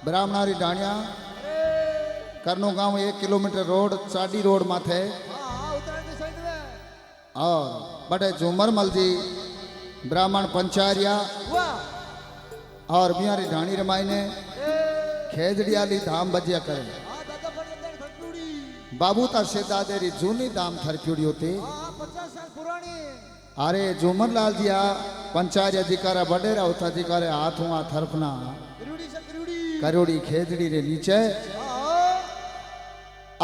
ब्राह्मणारी डाणिया करनो गांव 1 kilometre road चाडी road माथे और बड़े झूमर मल जी ब्राह्मण पंचारिया और बिहारी ढाणी रमाई ने खेजड़ियाली धाम बजिया करे बाबू ता सेदा देरी जूनी धाम थरप्यूड़ी होती अरे झूमर लाल जिया पंचारिया जिकारा बडेरा उथा जिकारे हाथ हुआ थरपना करोड़ी खेजड़ी रे नीचे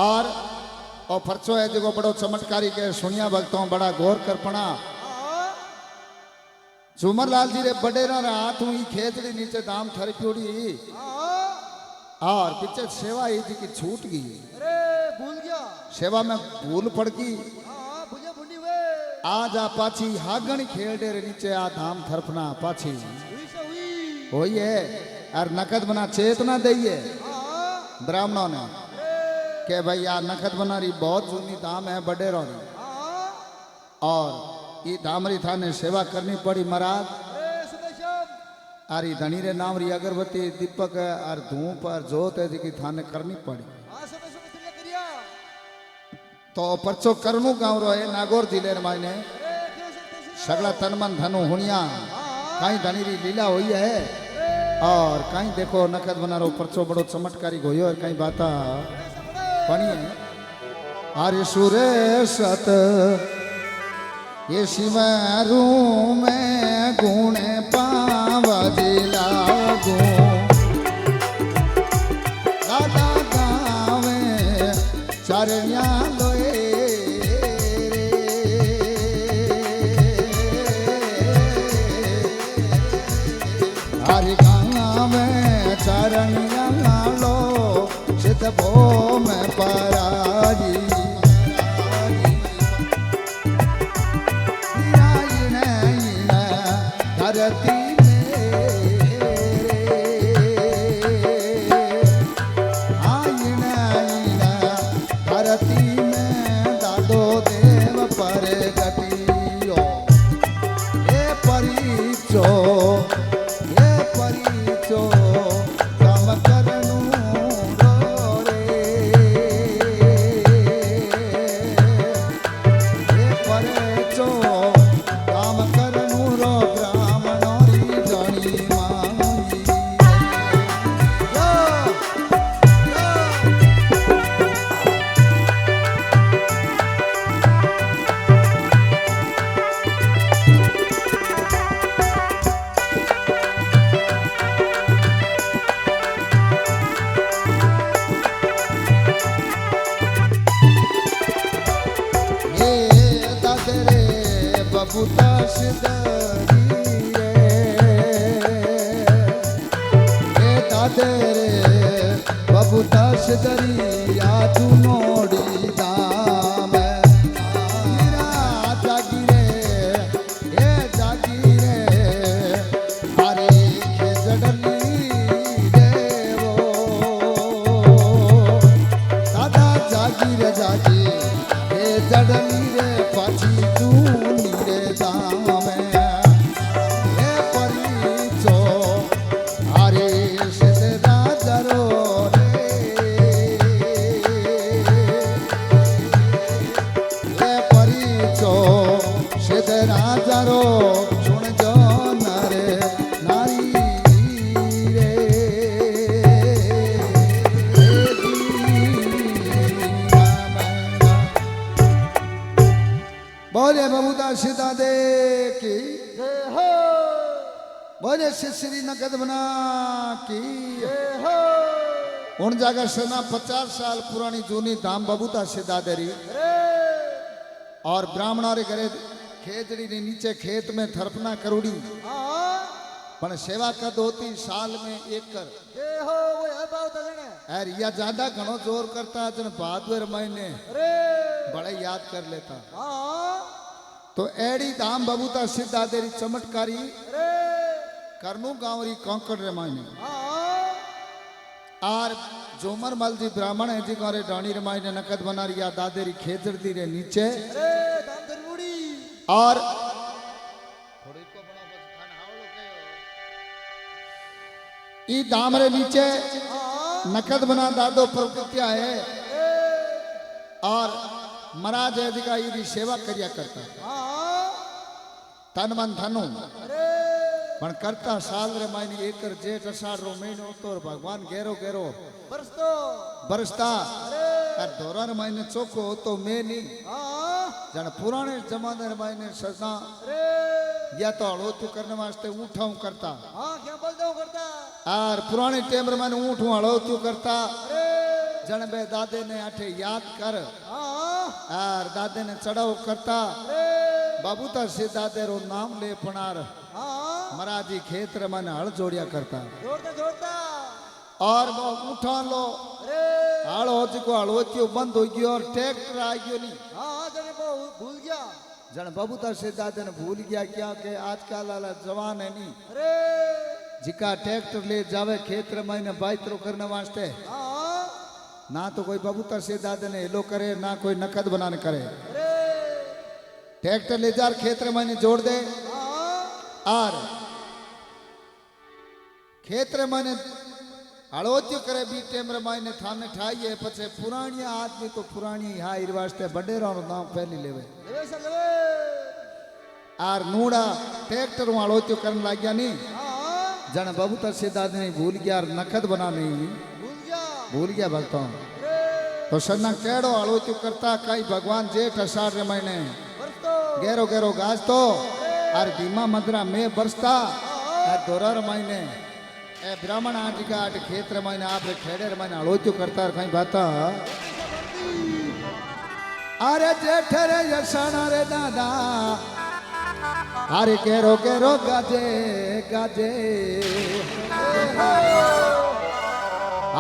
और फरचो है जो बड़ो चमत्कारी के सुनिया भक्तों बड़ा गौर करपना झूमर लाल जी रे बडेरा रे हाथ हुई खेजड़ी नीचे दाम थरप्यूड़ी और पीछे सेवा ही जी की छूट गई। अरे भूल गया सेवा में भूल पड़ गई। आज आ पाछी हागणी खेलडे रे नीचे आ धाम थरपना पाछी हुई है और नकद बना चेतना दइए ब्राह्मणों ने के भाई आ नकद बना रही बहुत जूनी धाम है बडेरो री और ये धामरी थाने सेवा करनी पड़ी महाराज आरी धनी रे नाम री अगरबत्ती दीपक और धूप और जोत है जी थाने करनी पड़ी। तो परचो करनू गांव रो है नागौर जिले मायने सगला तनमन धनु हुनिया कहीं धनी री लीला हुई है और कहीं देखो नकद बना रो परचो बड़ो चमत्कारी होयो और कहीं बाता बनी है आर्य सुरेशत ये शिवरू में गुणे पावजिला गो दादा गावे चरनिया लोए हरि गावे चरनिया लो सिद्ध भो में पराजी धरती धरती में दादो देव पर गतियो ये परिचो काम करनू रे ये परिचो काम करनू रो बबूता सिदरी रे दादे रे बबूता सिदरी आजू नोड़ी दाम जागी रे हरे खेजड़ली रे वो दादा जागी रे जड़ली रे पाछी तू बोले बबूता सीता दे की बोले श्री नकद बना की उन जगह सेना 50 साल पुरानी जूनी धाम बबूता सीता देरी और ब्राह्मणों रे घरे खेजड़ी ने नीचे खेत में थरपना करोड़ी पर सेवा कद होती साल में 1 कर यार या ज्यादा घणो जोर करता जन भादवर महीने बड़े याद कर लेता तो एड़ी धाम बबूता सिद्धा देरी चमत्कारी करनू गांव री कौंकड़ रे मायने और जोमर मल जी ब्राह्मण है जी गारे डाणी रे मायने नकद बना रिया दादेरी खेजड़ती रे नीचे और ई दामरे नीचे नकद बना दादो प्रकृत्या है और महाराज अधिका ईदी सेवा करिया करता तन मन धनु पण करता साल रे मायनी एकर जेठ अषाढ़ रो महीनो तो भगवान घेरो घेरो बरसता और दोरार मायने चोखो तो मैं नहीं जन पुराने जमाने रे मायने सजा या तो हड़ोतू करने वास्ते ऊँठाऊ करता क्या बोलता करता और पुराने टाइम रे मायने ऊँठू हड़ोतू करता जन बे दादे ने आठे याद कर और दादे ने चढ़ाव करता बाबूता से दादे रो नाम ले पनार महाराज जी खेत रे माने हल जोड़िया करता जोड़ता जोड़ता और वो उठा लो हल हो चुको हड़ोतियो बंद हो गयो और ट्रैक्टर आ गयो नहीं जने भूल गया जन बाबूता से दादे ने भूल गया क्या के आजकल वाला जवान है नहीं जिका ट्रैक्टर ले जावे खेत रे माने बाइतरो करने वास्ते ना तो कोई बाबूता से दादे ने हेलो करे ना कोई नकद बनाने करे ट्रैक्टर ले जार खेत रे माने जोड़ दे और खेत रे माने हड़ोत्यो करे बी टेम रे माने थाने ठाई है पछे पुरानी आदमी तो पुरानी हा ईर वास्ते बडेरा रो नाम पहली लेवे और नूड़ा ट्रैक्टर हड़ोत्यो करने लग गया नहीं जन बाबूता से दादे ने भूल गया और नकद बनाने भूल गया भक्तों तो सन्ना केड़ो हड़ोत्यो करता कई भगवान जेठ अषाढ़ रे महीने गेरो गेरो गाज तो और धीमा मदरा में बरसता और दोरार महीने ए ब्राह्मण आटी का आट खेत रे महीने आप खेड़े रे महीने हड़ोत्यो करता कहीं बाता अरे जेठ रे अषाढ़ रे दादा अरे गेरो गेरो गाजे गाजे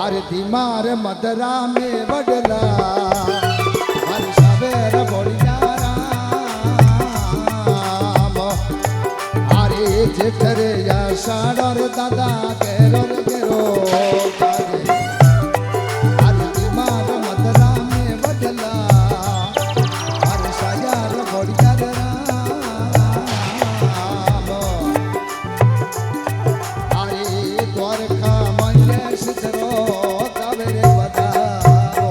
अरे धीमा रे मदरा में बडला हर सवेर बोलिया जेठरे या साड़र दादा गेरो गेरो अरे दिमाग मदरा में बदला अरे सायार बढ़िया अरे द्वारका मैया सिद्धरो कावेरे बदारो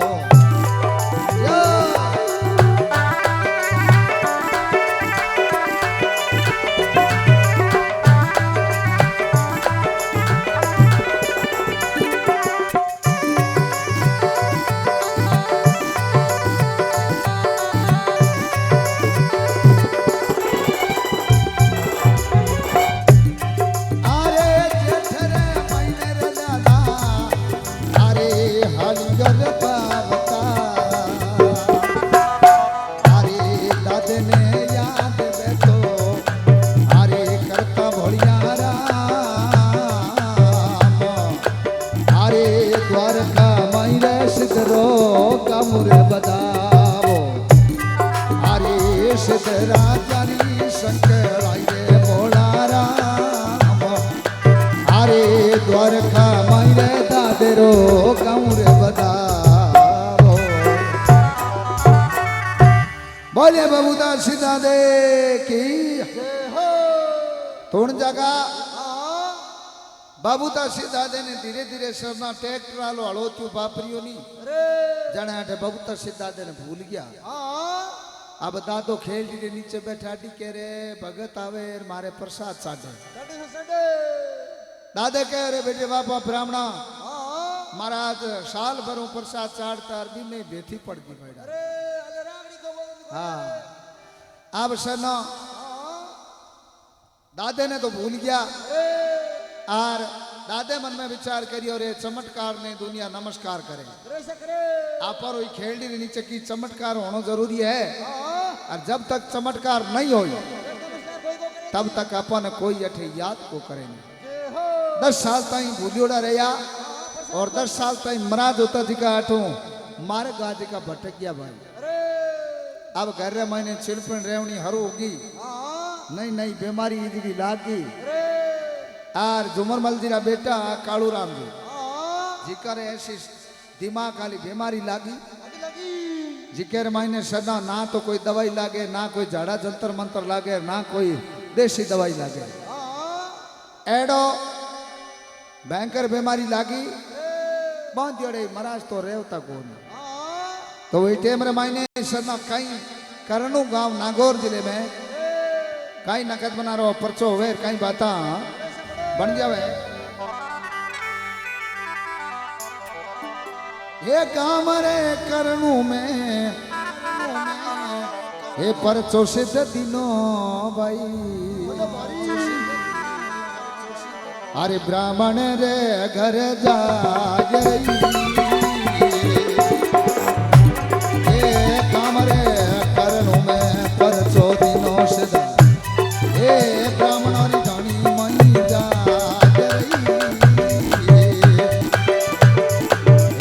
द्वारका मायरे दादेरो काउरे बताओ बोले बाबूदा सीधा दे की थोड़ जगह बाबूदा सीधा दे ने धीरे धीरे सरना ट्रैक्टर आलो हड़ोत्यो बापरियो नहीं जाने आटे बाबूदा सीधा दे ने भूल गया अब दादो खेल के नीचे बैठा डी के रे भगत आवे मारे प्रसाद साधे दादे कह रे बेटे बापा ब्राह्मणा महाराज साल भरों प्रसाद चाड़ता अरबी में बेथी पड़ गई मैडम हाँ अब सनो दादे ने तो भूल गया और दादे मन में विचार करी और ये चमत्कार ने दुनिया नमस्कार करे आप पर वही खेलडी के नीचे की चमत्कार होना जरूरी है और जब तक चमत्कार नहीं हो तब तक अपन कोई अठे याद को करेंगे 10 साल ताई भूलियोड़ा रहा और 10 साल ताई महाराज होता जी का आठों मारे गाजी का भटक गया भाई अब घर रे मैंने चिड़पन रेवनी हरू होगी नहीं नहीं बीमारी इधरी लागी और झुमरमल जी रा बेटा कालू राम जी जिकर ऐसी दिमाग वाली बीमारी लागी जिकर मैंने सदा ना तो कोई दवाई लागे ना कोई झाड़ा जंतर मंतर लागे ना कोई देसी दवाई लागे एडो भयंकर बीमारी लागी बांध जड़े महाराज तो रेवता कौन हाँ तो वही टेम रे मायने सरना कई करनु गांव नागौर जिले में कई नकद बना रो परचो हुए कई बाता बन जावे ये काम रे करनु में ये परचो सिद्ध दिनो भाई अरे ब्राह्मण रे घर जा गई ये काम रे करनु में परचो दिनो सिद्ध ये ब्राह्मण री धनी मई जा गई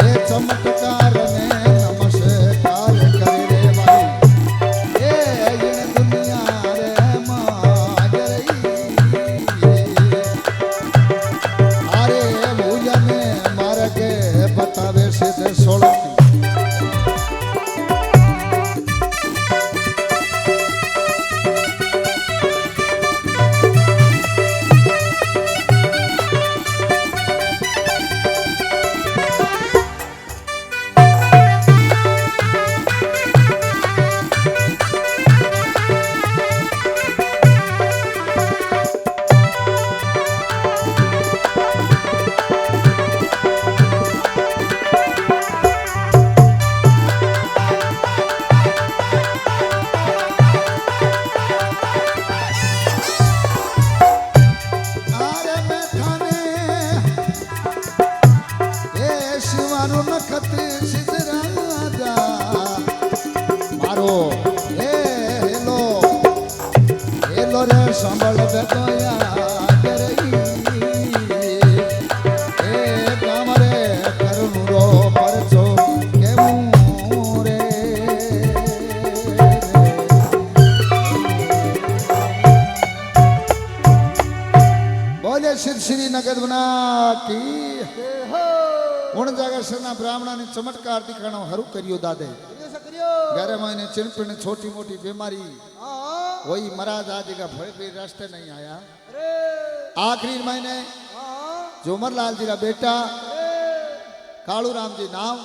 ये चमत्कार ने नमस्कार करे रे भाई ये इन दुनिया रे माज रही अरे भूजा में मार के बतावे सिद्ध सोलती संभल बोले श्री नगद बना की उन जगह सरना ब्राह्मणा ने चमत्कार दिखाना हरू करियो दादे घर में चिड़पिड़ छोटी मोटी बीमारी वही महाराज आज का भय भी रास्ते नहीं आया आखिरी महीने जोमरलाल जी का बेटा कालू राम जी नाम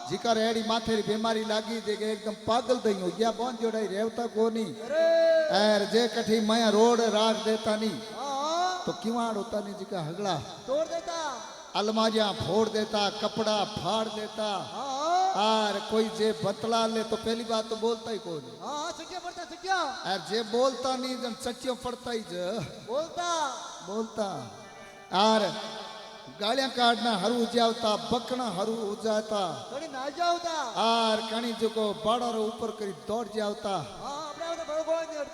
जिका रेडी माथे बीमारी लागी देखे एकदम पागल दई हो गया बन जोड़ाई रेवता को नहीं एर जे कठी मैं रोड राख देता नहीं तो किवाड़ होता नहीं जिका हगड़ा तोड़ देता अलमारियां फोड़ देता कपड़ा फाड़ देता और कोई जे बतला ले तो पहली बात तो बोलता ही कौन और जे बोलता नहीं जन सच्चियों पड़ता ही जो बोलता और गालियां काटना हरू उजावता बकना हरू उजाता और कणी जो को बाड़ा रो ऊपर करी दौड़ जावता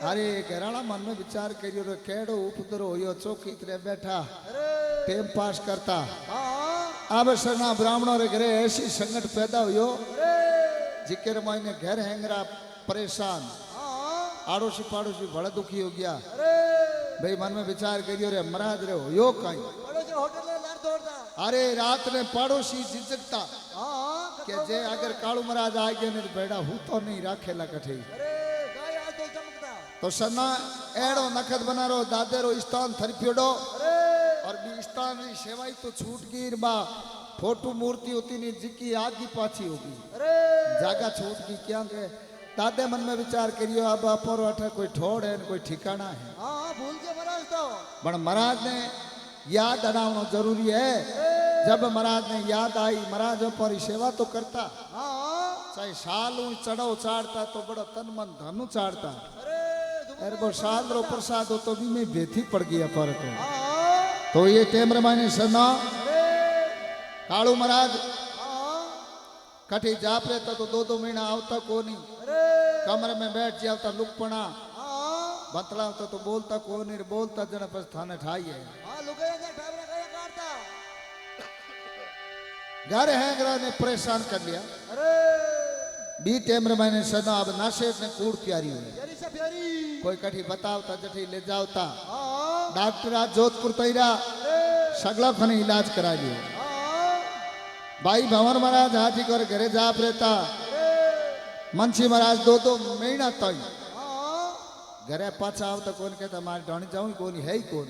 अरे घराना मन में विचार करियो रे केड़ो उपद्रो होयो चौकी तरे बैठा टाइम पास करता अब सरना ब्राह्मणों रे घरे ऐसी संकट पैदा हुयो जिक्र मायने घर हैंगरा परेशान आड़ोसी पाड़ोसी बड़ा दुखी हो गया भाई मन में विचार करियो रे महाराज रे होयो कहीं अरे रात ने पड़ोसी झिझकता के जे अगर कालू महाराज आ गए ने बेड़ा हूं तो नहीं राखेला कठे तो सना एड़ो नखत बना रो दादे रो स्थान थरपियोडो और बी स्थान री सेवाई तो छूट गिर बा फोटो मूर्ति होती नहीं जिकी आगी पाछी होगी जागा छूट की क्या के दादे मन में विचार करियो अब अपर अठे कोई ठोड़ है कोई ठिकाना है भूल के महाराज तो पण महाराज ने याद अड़ावना जरूरी है जब महाराज ने याद आई महाराज पर सेवा तो करता चाहे साल चढ़ो चाड़ता तो बड़ा तन मन धनु चाड़ता अरे वो साल रो प्रसाद हो तो भी मैं बेथी पड़ गया पर तो ये टेम रमाने सना कालू महाराज कठी जाप रहता तो दो महीना आवता को नहीं कमरे में बैठ जाता लुकपना बतलावता तो बोलता को नहीं बोलता जन बस थाने ठाई है घर हैंगरा ने परेशान कर लिया बी टेम मैंने सना अब नाशेर ने कूड़ प्यारी हुई कोई कठी बतावता जठी ले जावता डॉक्टर आज जोधपुर तैरा सगला खने इलाज करा लियो भाई भंवर महाराज हाथी कर घरे जाप रहता मंशी महाराज दो महीना तई घरे पाछा आवता कौन कहता मारे ढाणी जाऊं कौन है ही कौन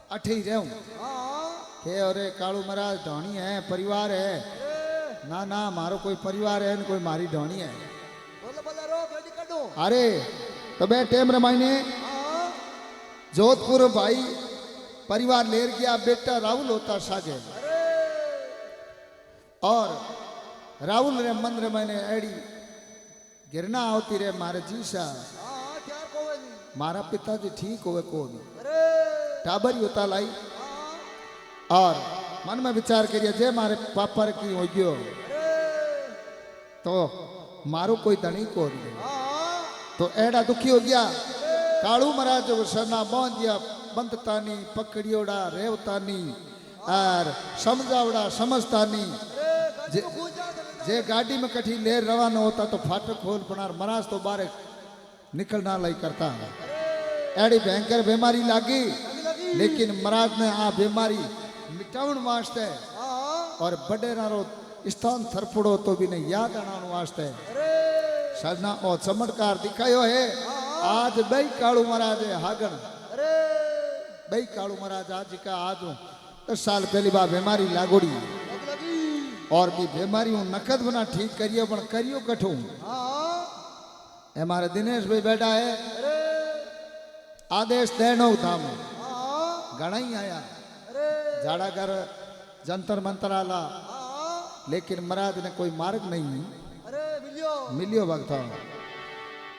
अठे ही रहूं हाँ के अरे कालू महाराज ढोणी है परिवार है ना ना मारो कोई परिवार है न कोई मारी ढोणी है बोले बोले रो बेटी कर दो अरे तो बे टेम रमाईने हाँ जोधपुर भाई परिवार लेर गया बेटा राहुल होता सागे अरे और राहुल रे मन रे मैंने एड़ी गिरना होती रे मारे जीसा हाँ क्या कोवे नहीं मारा पिताजी ठीक होवे को नहीं अरे टाबरी होता लाई हाँ और मन में विचार करिए जे मारे पापा की हो गयो अरे तो मारो कोई धनी को नहीं हाँ तो एड़ा दुखी हो गया कालू महाराज जो सरना बांध दिया बंदतानी पकड़ियोड़ा रेवतानी और समझावड़ा समझतानी अरे गाड़ी को जा जे गाड़ी में कठी लेर रवाना होता तो फाटक खोल बनार महाराज तो बारे निकलना लाई करता है एड़ी भयंकर बीमारी लागी लगी लेकिन महाराज ने आ बीमारी मिटावन वास्ते हाँ और बड़े नारो स्थान थरपड़ो तो भी नहीं याद आना वास्ते अरे सरना और चमत्कार दिखायो है आज बई कालू महाराज हागन अरे बई कालू महाराज आज का आज 10 साल पहली बार बीमारी लागोड़ी लगी और भी बीमारी हूँ नकद बना ठीक करियो पण करियो कठू हाँ हमारे दिनेश भाई बैठा है अरे आदेश देनो धाम हाँ घना ही आया अरे जाड़ा कर जंतर मंतर आला हाँ लेकिन महाराज ने कोई मार्ग नहीं अरे मिलियो मिलियो वक्त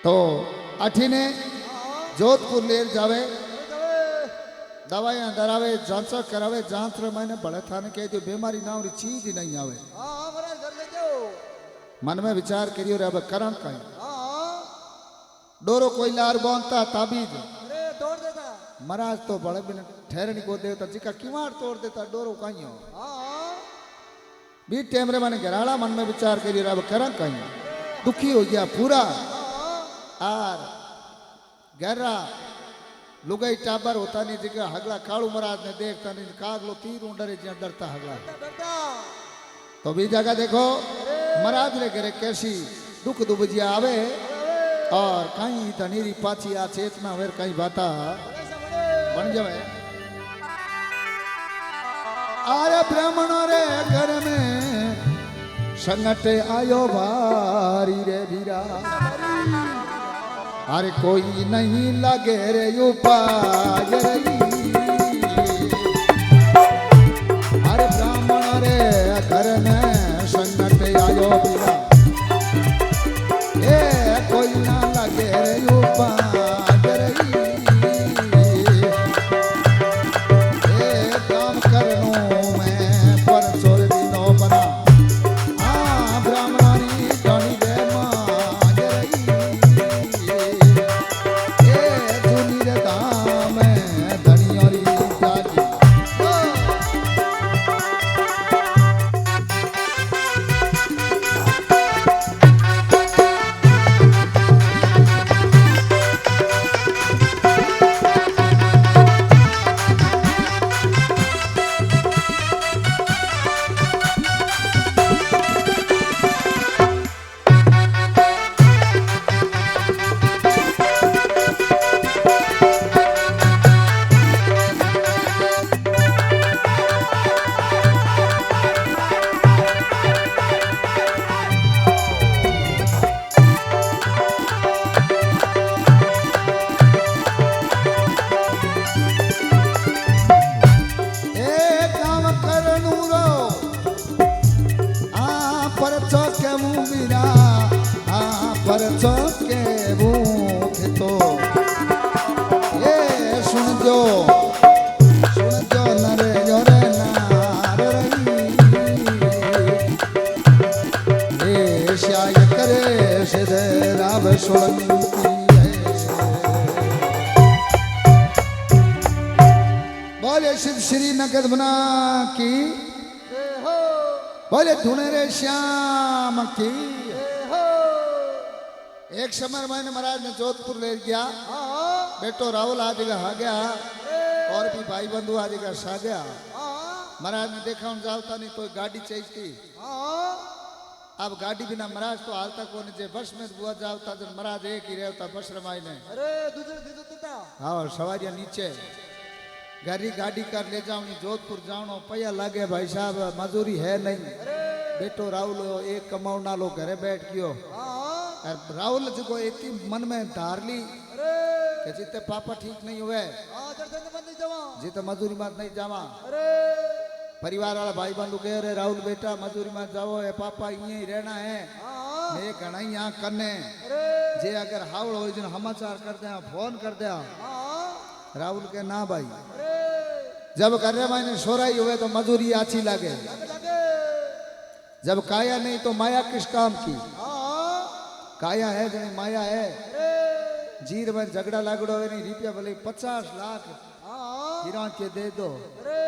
तो अठी ने हाँ जोधपुर ले जावे अरे दवाइयां डरावे जांच करावे जांच रे मैंने बड़े थाने कह दियो बीमारी नाम री चीज ही नहीं आवे हाँ महाराज घर ले जाओ मन में विचार करियो रे अब करम कहीं हाँ डोरो कोई लार बांधता ताबीज अरे तोड़ देता महाराज तो बड़े बिन ठहरनी को देवता जिका किवाड़ तोड़ देता डोरो कहीं हो हाँ बी टाइम रे मैंने घराड़ा मन में विचार करियो रे अब करम कहीं दुखी हो गया पूरा हाँ आर गहरा लुगाई टाबर होता नहीं जिका हगला कालू महाराज ने देखता नहीं कागलो तीर डरे ज्या डरता हगला डरता तो भी जगह देखो महाराज रे घरे कैसी दुख दुबजिया आवे और कहीं धनीरी पाची आ चेतना वेर कहीं बाता बन जावे आरे ब्राह्मण रे घर में संगत आयो भारी रे भीरा अरे कोई नहीं लगे रे उपाय रही अरे ब्राह्मण रे घर में संगत आयो भीरा ए कोई ना लगे रे उपाय रही ए काम करनो मैं पर चोर दिनो बना आ ब्राह्मणारी धनी दे मांग रही ए धुनी रे दाम धनियोरी जागी बोले सिद्ध श्री नगद बना की हो बोले धुने रे श्याम की हो एक समय मैंने महाराज ने जोधपुर ले गया हाँ बेटो राहुल आज आ गया और भी भाई बंधु आज आ गया हाँ महाराज ने देखा उन जाता नहीं तो गाड़ी चाहिए थी हाँ अब गाड़ी बिना महाराज तो हाल तक होने जे बस में बुआ जाता जब महाराज एक ही रहता बस रमाई ने अरे दूसरे देता हाँ और सवारियां नीचे गाड़ी गाड़ी कर ले जाऊनी जोधपुर जानो पैया लागे भाई साहब मजूरी है नहीं बेटो राहुल एक कमाउना लो घरे बैठ गयो हाँ और राहुल जो एक मन में धार ली अरे कि जिते पापा ठीक नहीं हुए हाँ दर्शन बंद नहीं जावा जिते मजूरी मत नहीं जावा अरे परिवार वाला भाई बंधु कह रहे राहुल बेटा मजूरी मत जाओ है पापा यहीं ही रहना है हाँ मैं घना ही यहाँ करने अरे जे अगर हावड़ हो जिन समाचार कर दे फोन कर दे हाँ राहुल के ना भाई अरे जब करने मैंने सोराई हुए तो मजूरी अच्छी लगे लगे लगे जब काया नहीं तो माया किस काम की हाँ काया है जनी माया है अरे जीर में झगड़ा लागड़ो है नहीं रुपया भले 50 लाख हाँ हीरा के दे दो अरे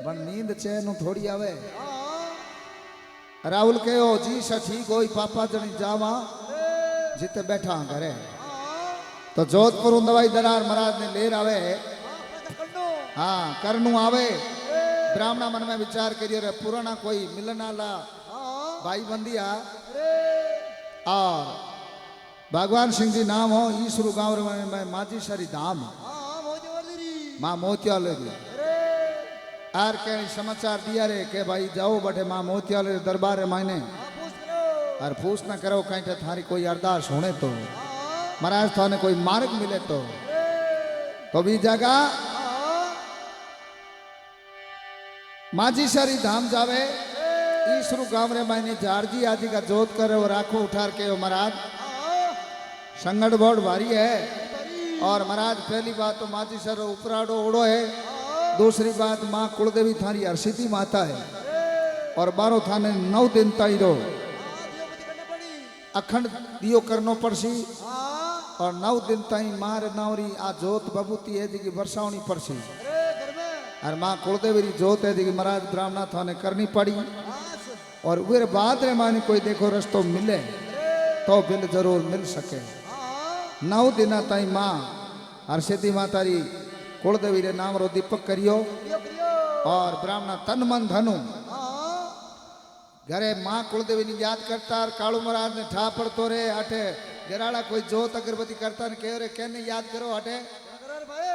पण नींद चैन थोड़ी आवे हाँ राहुल कहो जी सा ठीक हो पापा जनी जावा अरे जिते बैठा करे हाँ तो जोधपुर दवाई दरार महाराज ने लेर आवे कन्नो हाँ करनू आवे ब्राह्मणा मन में विचार करियो रे पुराना कोई मिलन आला हाँ भाई बंदिया अरे और भगवान सिंह जी नाम हो ईसरू गांव में माजी सरी धाम हाँ मौज वाली री माँ मोतियाल अरे आर के समाचार दिया रे के भाई जाओ बटे माँ मोतियाल दरबार है मायने हाँ पूछ करो और पूछ ना करो कहीं तो थारी कोई अरदास होने तो हाँ महाराज थाने कोई मार्ग मिले तो अरे भी जगह हाँ माजी सरी धाम जावे ईसरू गांव रे मायने जारजी आदि का जोत करे और आंखों उठार के वो महाराज हाँ संगठ बहुत भारी है बरी और महाराज पहली बात तो माजी सर उपराड़ो ओढ़ो है हाँ दूसरी बात माँ कुलदेवी थारी हरसिद्धि माता है अरे और बारो थाने 9 दिन ताई रो हाँ दियो मत करना पड़ी अखंड दियो करनो पड़सी हाँ और 9 दिन ताई मार नावरी आ जोत बबूती है जी वर्षावनी पड़सी अरे घर में और माँ कुलदेवी री जोत है जी महाराज ब्राह्मणा थाने करनी पड़ी हाँ और वे बाद रे माने कोई देखो रस्तो मिले तो बिल जरूर मिल सके हाँ 9 दिना ताई माँ हरसिद्धि माता री कुलदेवी रे नाम रो दीपक करियो दियो करियो और ब्राह्मणा तन मन धनु हाँ घरे माँ कुलदेवी ने याद करता और कालू महाराज ने ठा पड़तो रे हटे गराड़ा कोई जोत अगरबत्ती करता ने कहो रे कहने याद करो हटे क्या करो रे भाई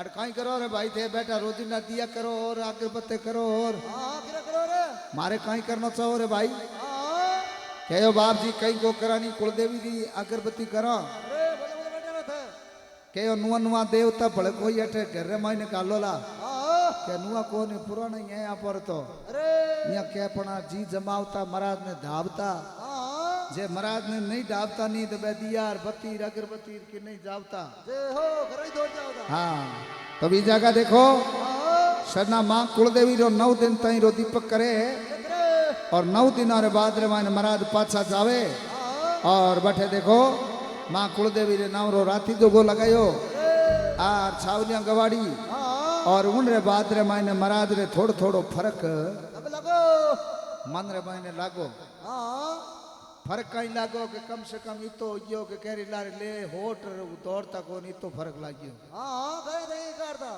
अट कहीं करो रे भाई थे बेटा रोजिना दिया करो और अगरबत्ती करो और हाँ क्या करो रे मारे कहीं करना चाहो रे भाई हाँ कहो बाप जी कहीं को करानी कुलदेवी दी अगरबत्ती करो अरे बोले बोले बैठे रहते कहो नुआ नुआ देवता भले कोई हटे घर रे मायने कालो ला हाँ के नुआ को नहीं पुराना ही है यहाँ पर तो अरे यहाँ क्या पना जी जमावता महाराज ने धावता हाँ जे महाराज ने नहीं डाबता नहीं तो बेदियार बत्ती अगरबत्ती की नहीं जावता जय हो घर ही दौड़ जाओ हाँ तो भी जगह देखो हाँ सरना माँ कुलदेवी रो 9 दिन ताई रो दीपक करे क्या करे और 9 दिन रे बाद रे माने महाराज पाछा जावे हाँ और बैठे देखो माँ कुलदेवी रे नाम रो राती जोगो लगायो आर छावलियां गवाड़ी हाँ और उन रे बाद रे माने महाराज रे थोड़ो थोड़ो फर्क अब लगो मन रे माने लागो हाँ फर्क कहीं लागो कि कम से कम इतो यो के कैरी लार ले होट दौड़ता को नहीं तो फर्क लागियो हाँ कहीं नहीं करता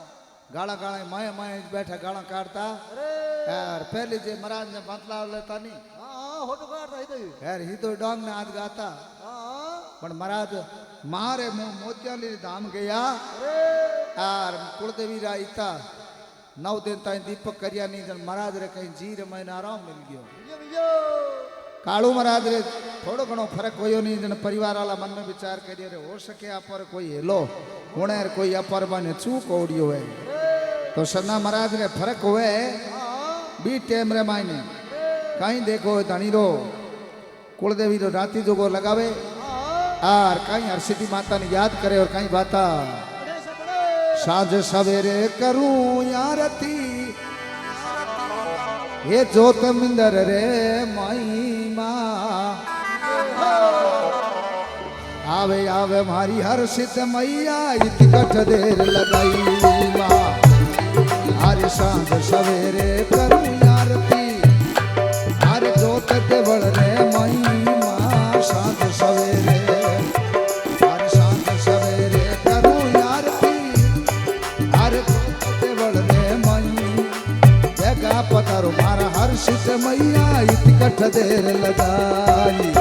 गाला गाला माए माए बैठा गाला काटता अरे यार पहले जे महाराज ने बतलाव लेता नहीं हाँ होटो काटता ही तो यार ही तो डोंग ने आज गाता हाँ पण महाराज मारे मोतियाली धाम गया अरे यार कुलदेवी रा इता 9 दिन ताई दीपक करिया नहीं जन महाराज रे कहीं जी रे महीना आराम मिल गयो मिलियो मिलियो कालू महाराज रे थोड़ो घणो फर्क होयो नहीं जन परिवार वाला मन में विचार करियो रे हो सके आप पर कोई हेलो हुणे कोई अपर बने चूक ओडियो है तो सन्ना महाराज रे फर्क हुए हाँ बी टेम रे मायने कहीं देखो धनी रो कुलदेवी रो राती जोगो लगावे हाँ और कहीं हरसिद्धि माता ने याद करे और कहीं बाता बड़े से बड़े साँझ सवेरे करूं यारती ये जोत मिंदर रे माई माँ आवे आवे मारी हर्षित मैया इतकठ देर लगाई माँ हर सांझ सवेरे करूं आरती हर जोत देवल रे माई माँ सांझ सवेरे हर सांझ सवेरे करूं आरती हर जोत देवल रे माई जगा पतारो मारा हर्षित मैया इतकठ देर लगाई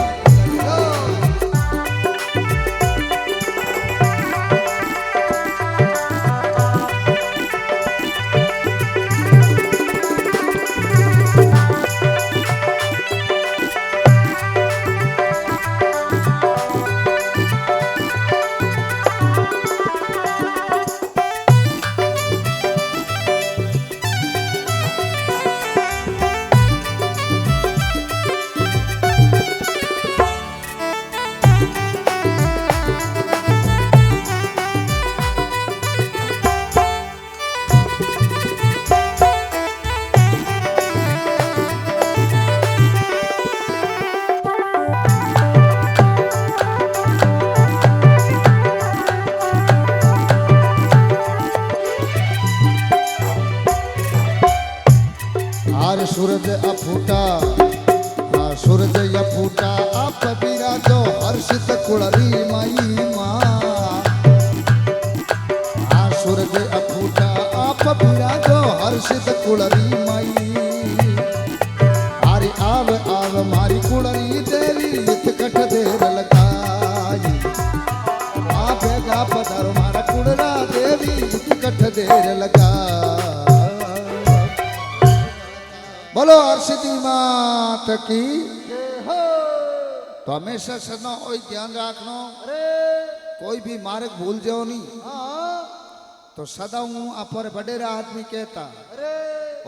सूरज अफूटा हाँ सूरज अफूटा आप बिराजो हर्षित कुळरी माई माँ हाँ सूरज अफूटा आप बिराजो हर्षित कुळरी माई आरी आव आव मारी कुळरी देवी इतकट देर लगाई आ बेगा पधारो मारा कुळरा देवी इतकट देर लगा बोलो हर्षिदी मात की जय हो तो हमेशा सदा और ध्यान रखना अरे कोई भी मार्ग भूल जाओ नहीं हाँ तो सदा हूँ अपर बडेरा आदमी कहता अरे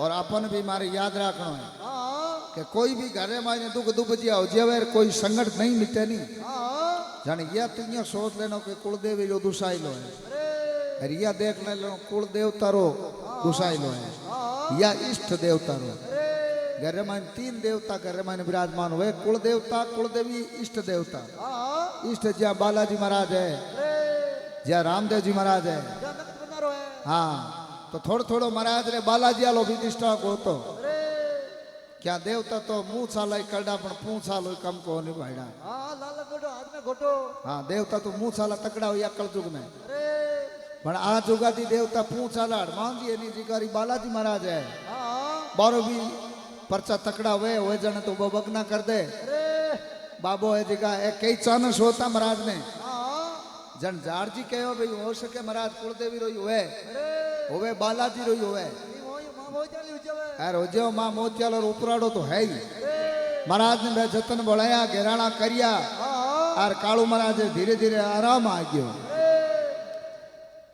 और अपन भी मारे याद रखना है हाँ कि कोई भी घरे माने दुख दुख जिया हो जेवर कोई संकट नहीं मिटे नहीं हाँ जाने यह तो यह सोच लेना कि कुलदेवी जो दुसाइलो है अरे और यह देख ले लो कुल देवता रो दुसाइलो है या इष्ट देवता रो घर में तीन देवता घर में विराजमान हुए कुल देवता कुल देवी इष्ट देवता हाँ इष्ट जहाँ बालाजी महाराज है अरे जहाँ रामदेव जी महाराज है जन्नत बना रहो है हाँ तो थोड़ो थोड़ो महाराज रे बालाजी आलो विधिष्ठा को तो अरे क्या देवता तो मुंह साल कड़ा पण पूंछ साल कम को नहीं भाईड़ा हाँ लाल घोटो हाथ में घोटो हाँ देवता तो मुंह साल तकड़ा हो या कल युग में अरे पण आ जुगाती देवता पूंछ साल हनुमान जी एनी जिकारी बालाजी महाराज है हाँ बारो भी परचा तकड़ा हुए जन तो वो बगना कर दे अरे बाबो है जिका एक कई चानस होता महाराज ने हाँ जन जार जी कहो भाई हो सके महाराज कुलदेवी रोई हुए अरे होवे बालाजी रोई हुए ये माँ बहुत चाली उज्जवे यार हो जो माँ मोतियाल और उपराड़ो तो है ही अरे महाराज ने बे जतन बढ़ाया घेराणा करिया हाँ और कालू महाराज धीरे धीरे आराम आ गयो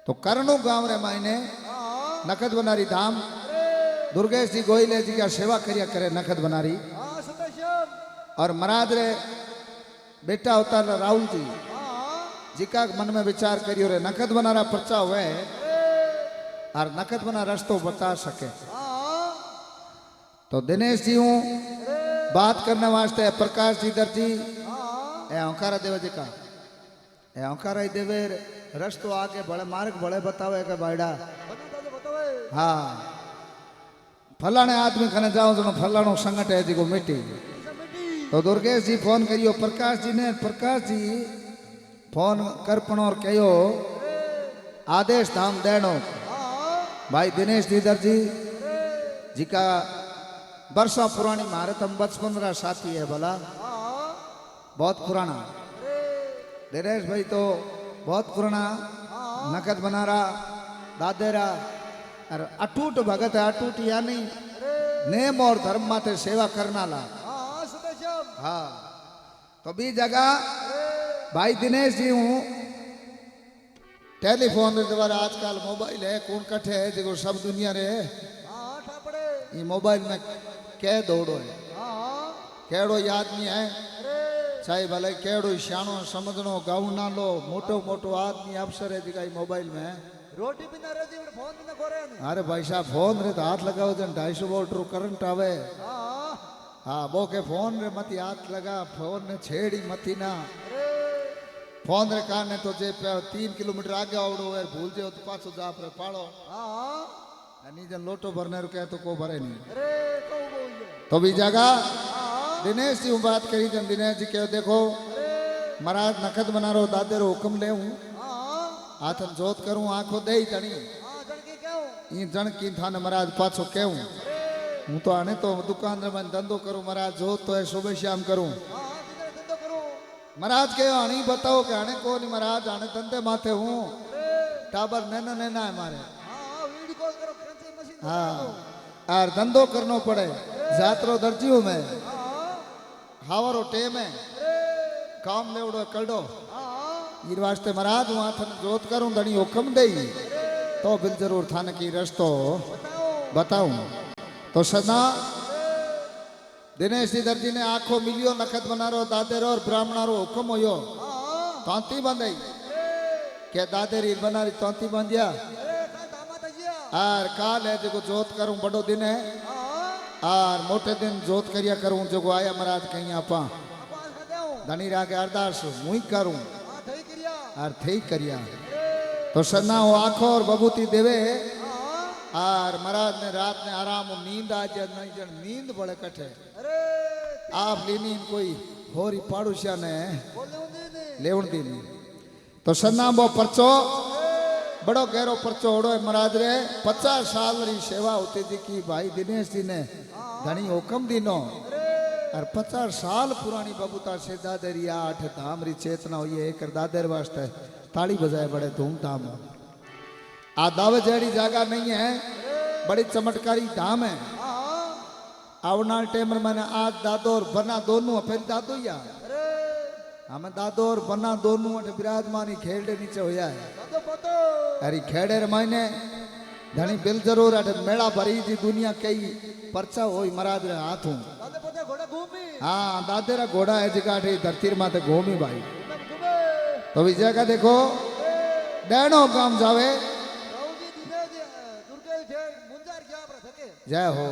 तो करनो गांव रे मायने हाँ नखत बनारी धाम दुर्गेश जी गोहिले जी का सेवा करिया करे नखत बनारी हाँ सताश्याम और महाराज रे बेटा होता राहुल जी हाँ जी का मन में विचार करियो रे नखत बनारा पर्चा हुए और नखत बना रस्तो बता सके हाँ तो दिनेश जी हूँ बात करने वास्ते प्रकाश जी दर जी हाँ ए औकारा देव जी का ए औकारा ही देवे रस्तो आगे बड़े मार्ग बड़े बतावे के बायडा बना दादा बतावे हाँ फलाने आदमी खने जाओ जो फलानो संगठ है जी को मिट्टी बेटी तो दुर्गेश जी फोन करियो प्रकाश जी ने प्रकाश जी फोन करपण और कहो आदेश धाम देनो हाँ भाई दिनेश दीदर जी का वर्षों पुरानी महारत हम बचपन रा साथी है भला हाँ बहुत पुराना दिनेश भाई तो बहुत पुराना नकद बनारा दादेरा और अटूट भगत है अटूट यानी नेम और धर्म माते सेवा करना ला हाँ सताश्याम हाँ तो भी जगह भाई दिनेश जी हूँ टेलीफोन रे द्वारा आजकल मोबाइल है कौन कठे है जो सब दुनिया रे हाँ ठापड़े ये मोबाइल में कै दौड़ो है हाँ केड़ो याद नहीं है अरे चाहे भले केड़ो श्याणो समझनो गाँव ना लो मोटो मोटो आदमी अफसर है जिका मोबाइल में रोटी बिना रही फोन बिना करे अरे भाई साहब फोन रे तो हाथ लगाओ जन 250 वोल्ट रो करंट आवे हाँ हाँ वो के फोन रे मती हाथ लगा फोन ने छेड़ी मती ना अरे फोन रे कारण तो जे 3 किलोमीटर आगे आवड़ो है भूल जाओ तो पाछो जा पर पाड़ो हाँ नहीं जन लोटो भरने रुके तो को भरे नहीं अरे कौ बोल तो भी जगह हाँ दिनेश जी हूँ बात करी जन दिनेश जी कहो देखो महाराज नखत बना रो दादे रो हुक्म ले हूँ हाँ हाथन जोत करूँ आंखों दे तणी हाँ जड़के क्यों ई जन की थाने महाराज पाछो कहूँ हूँ तो आने तो दुकान रे मैं धंधो करूँ महाराज जोत तो है सुबह शाम करूँ हाँ किधर धंधो करो महाराज के आनी बताओ कि आने को नहीं महाराज आने धंधे माथे हूँ टाबर नैना नैना है मारे हाँ वीडियो कॉल करो फ्रेंच मशीन हाँ और धंधो करनो पड़े जातरो दर्जी हूँ मैं हावरो टेम है काम लेवड़ो कलडो ईर वास्ते महाराज हूँ हाथन जोत करूँ धनी हुक्म दे तो बिल जरूर थाने की रस्तो बताऊं तो सदा दिनेश जी दर्जी ने आंखों मिलियो नखत बना रो दादेरो और ब्राह्मणा रो हुक्म होयो तांती बंदई के दादेरी बनारी तांती बंदिया आर काल है जो जोत करूं बड़ो दिन है आर मोटे दिन जोत करिया करूं जो आया महाराज कहीं आपा धनी रागे अरदास मुई करूं आर थे करिया तो सन्ना वो आंखों और बबूती देवे और महाराज ने रात ने आराम नींद आ जाए नहीं जन नींद बड़े कठे अरे आप लीनी कोई होरी पाड़ोसिया ने बोले उन्हें ने लेवण दी नहीं तो सन्ना बो परचो बड़ो गहरो परचो ओड़ो है महाराज रे 50 साल री सेवा होती थी कि भाई दिनेश जी ने धनी हुक्म दीनो और 50 साल पुरानी बबूता से दादरी आठ धाम री चेतना हुई है एक दादर वास्ते ताली बजाए बड़े धूमधाम आ दावे जड़ी जगह नहीं है बड़ी चमत्कारी धाम है आवनाल टेमर मैंने आज दादो और बना दोनों पहले दादो या अरे हमें दादो और बना दोनों अठ विराजमानी खेलने नीचे होया है दादो पतो अरे खेड़े मायने धनी बिल जरूर अठ मेला भरी जी दुनिया कई परचा होई महाराज रे हाथों दादो पतो घोड़ा घूमी हाँ दादेरा घोड़ा है जगह धरती माते घूमी भाई घूमे तो विजय का देखो डैनो काम जावे राहुल जी दिनेश जी दुर्गे जी मुंजार क्या पर सके जय हो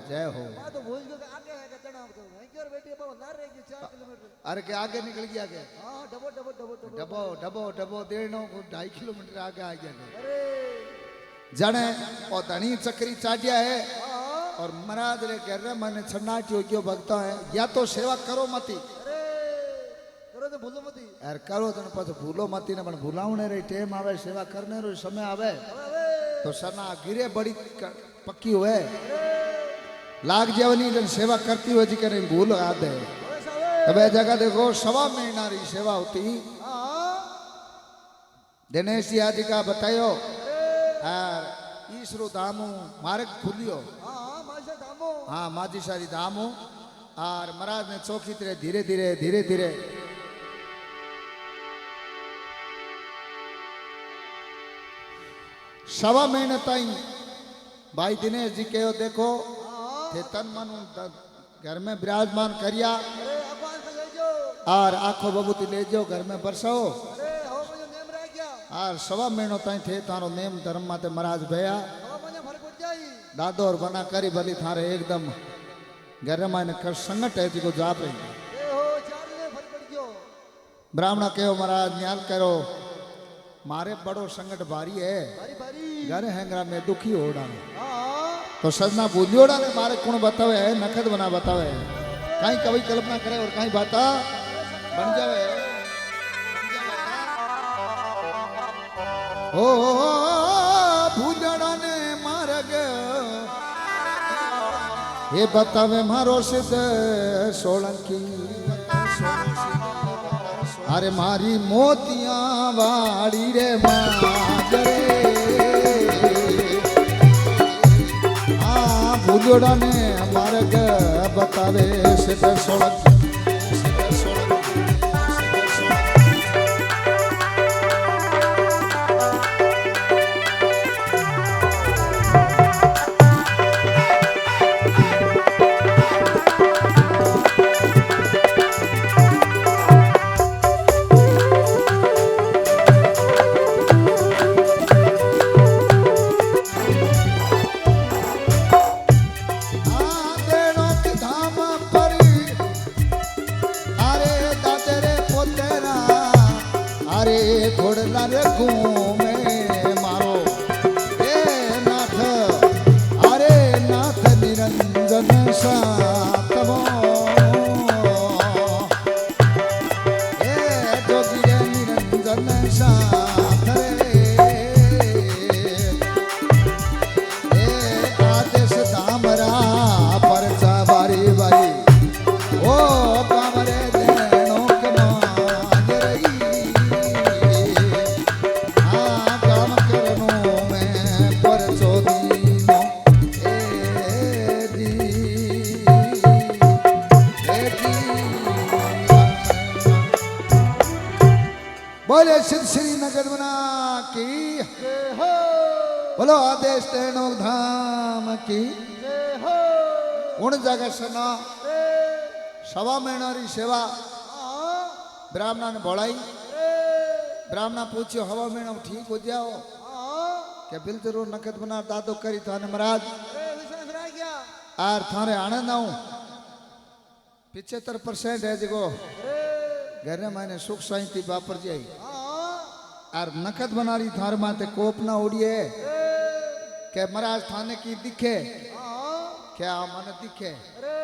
जय हो मैं तो भूल गया आगे है कितना तो वहीं की और बेटी बाबा ला रही 4 किलोमीटर अरे के आगे निकल गया के हां डबो डबो डबो डबो डबो डबो डबो देनो 2.5 किलोमीटर आगे आ गया के अरे जाने और धनी चक्री चाटिया है हां और महाराज रे कह रहे मैंने छन्नाटी हो गयो भक्ता है या तो सेवा करो मती अरे करो तो भूलो मती यार करो तो पास भूलो मती ने पण भूलावणे रे टेम आवे सेवा करने रो समय आवे तो सना गिरे बड़ी पक्की हुए लाग जवनी जन सेवा करती हुए जी करे भूल आ दे अब जगह देखो 1.5 महीना री सेवा होती दिनेश जी आज का बतायो और ईसरो धामू मार्ग खुलियो हां माशा धामो हाँ माजी सारी धामू और महाराज ने चौकी तरह धीरे धीरे धीरे धीरे सवा महीने ताई भाई दिनेश जी कहो देखो थे तन मन घर में विराजमान करिया अरे अपान से ले जो और आंखों बबूती ले जाओ घर में बरसाओ अरे हो मुझे नेम रह गया और 1.5 महीनों ताई थे तारो नेम धर्म माते महाराज भया हो मुझे फर्क पड़ जाई दादो और बना करी भली थारे एकदम घर में कर संगत है जी को जाप रही ए हो 4 दिन फर्क पड़ गयो ब्राह्मण कहो महाराज न्याल करो मारे बड़ो संकट भारी है भारी भारी घर हैंगरा में दुखी हो डालो हां तो सजना बुझियोड़ा ने मारे कौन बतावे है नखद बना बतावे कहीं कभी कल्पना करे और कहीं बाता बन जावे ओ भूजड़ा ने मार्ग ये बतावे मारो सिद्ध सोलंकी अरे मारी मोतिया वाड़ी रे माजरे भूलोड़ा ने मार्ग बतावे सिद्ध सोलंकी रे घूमे मारो ए नाथ अरे नाथ निरंजन सातवो ए जोगी रे निरंजन साथ रे ए आदेश दामरा परचा बारी बारी ओ कामरे देनो के मान रही बोले सिद्ध श्री नगर बना की जय हो बोलो आदेश तेनो धाम की जय हो उन जगह सना रे 1.5 महीना री सेवा हां ब्राह्मण ने बोलाई रे ब्राह्मण पूछो 1.5 महीना ठीक हो जाओ हां क्या बिल जरूर नकद बना दादो करी थाने महाराज रे विश्वास रह गया आर थाने आनंद आऊं 75% है जगो रे घर में मैंने सुख शांति वापर जाई हां और नकद बनारी थार माते कोप ना उड़िए के महाराज थाने की दिखे हाँ क्या मन दिखे अरे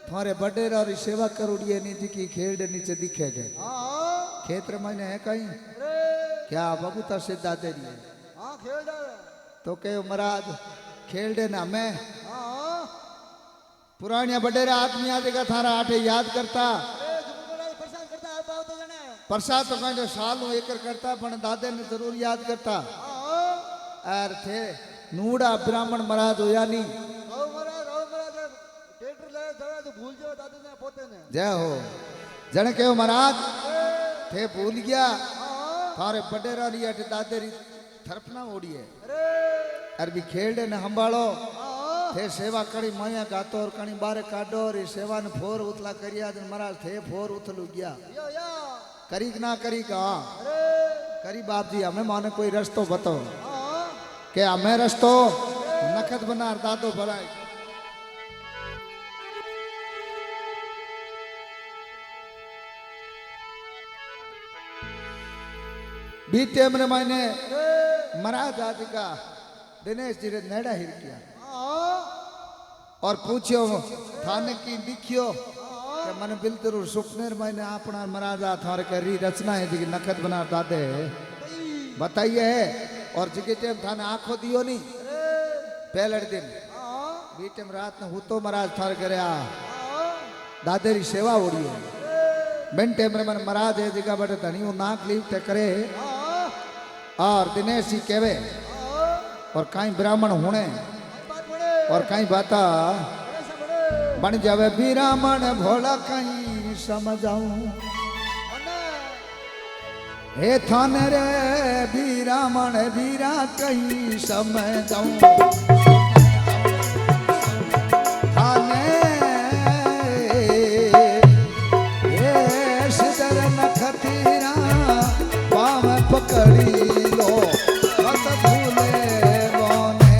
थारे बडेरा री सेवा करोड़िए नी जी की खेड़ नीचे दिखे गए हाँ खेत्र मैंने है कहीं अरे क्या बबूता से दादे लिए हाँ खेल डाल तो के महाराज खेल दे ना मैं हाँ पुरानिया बडेरा आदमी आदि का थारा आठे याद करता अरे जुगुगुड़ा परेशान करता है पाव तो जने प्रसाद तो कहीं साल नु एकर करता पण दादे ने जरूर याद करता हाँ और थे नूड़ा ब्राह्मण महाराज होया नी राव महाराज ट्रैक्टर ले जरा तो भूल जाओ दादू ने पोते ने जय हो जन के महाराज थे भूल गया हाँ थारे बडेरा री अठ दादे री थरपना ओड़िए अरे अर भी खेल ने संभालो हाँ थे सेवा करी माया गातो और कणी बारे काढो री सेवा ने फोर उतला करिया जन महाराज थे फोर उतलू गया या करी कि ना करी का अरे करी बाप जी हमें माने कोई रस्तो बताओ हाँ के हमें रस्तो नखत बनार दादो भराई बीते हमने मायने महाराज आदि का दिनेश जी रे नेड़ा हिर किया हाँ और पूछियो थाने की दिखियो के मन बिल्कुल सुपनेर मायने अपना महाराज थारे के री रचना है जी नखत बनार दादे बताइए है और जिगे टेम थाने आंखों दियो नहीं पहले दिन हाँ बीटेम रात ने हुतो महाराज थारे करे आ हाँ दादे री सेवा ओड़ी है बेन टेम रे मन महाराज है जिगा बटे धनी वो नाक लीव ते करे हाँ और दिनेश जी कहवे हाँ और कहीं ब्राह्मण होने बात बड़े और कहीं बाता बड़े से बड़े बन जावे ब्राह्मण भोला कहीं समझाऊं अन्ना हे थाने रे ब्राह्मण बीरा कहीं समझाऊं थाने ये सिदर नखतीरा बाम पकड़ी लो मत भूले बोने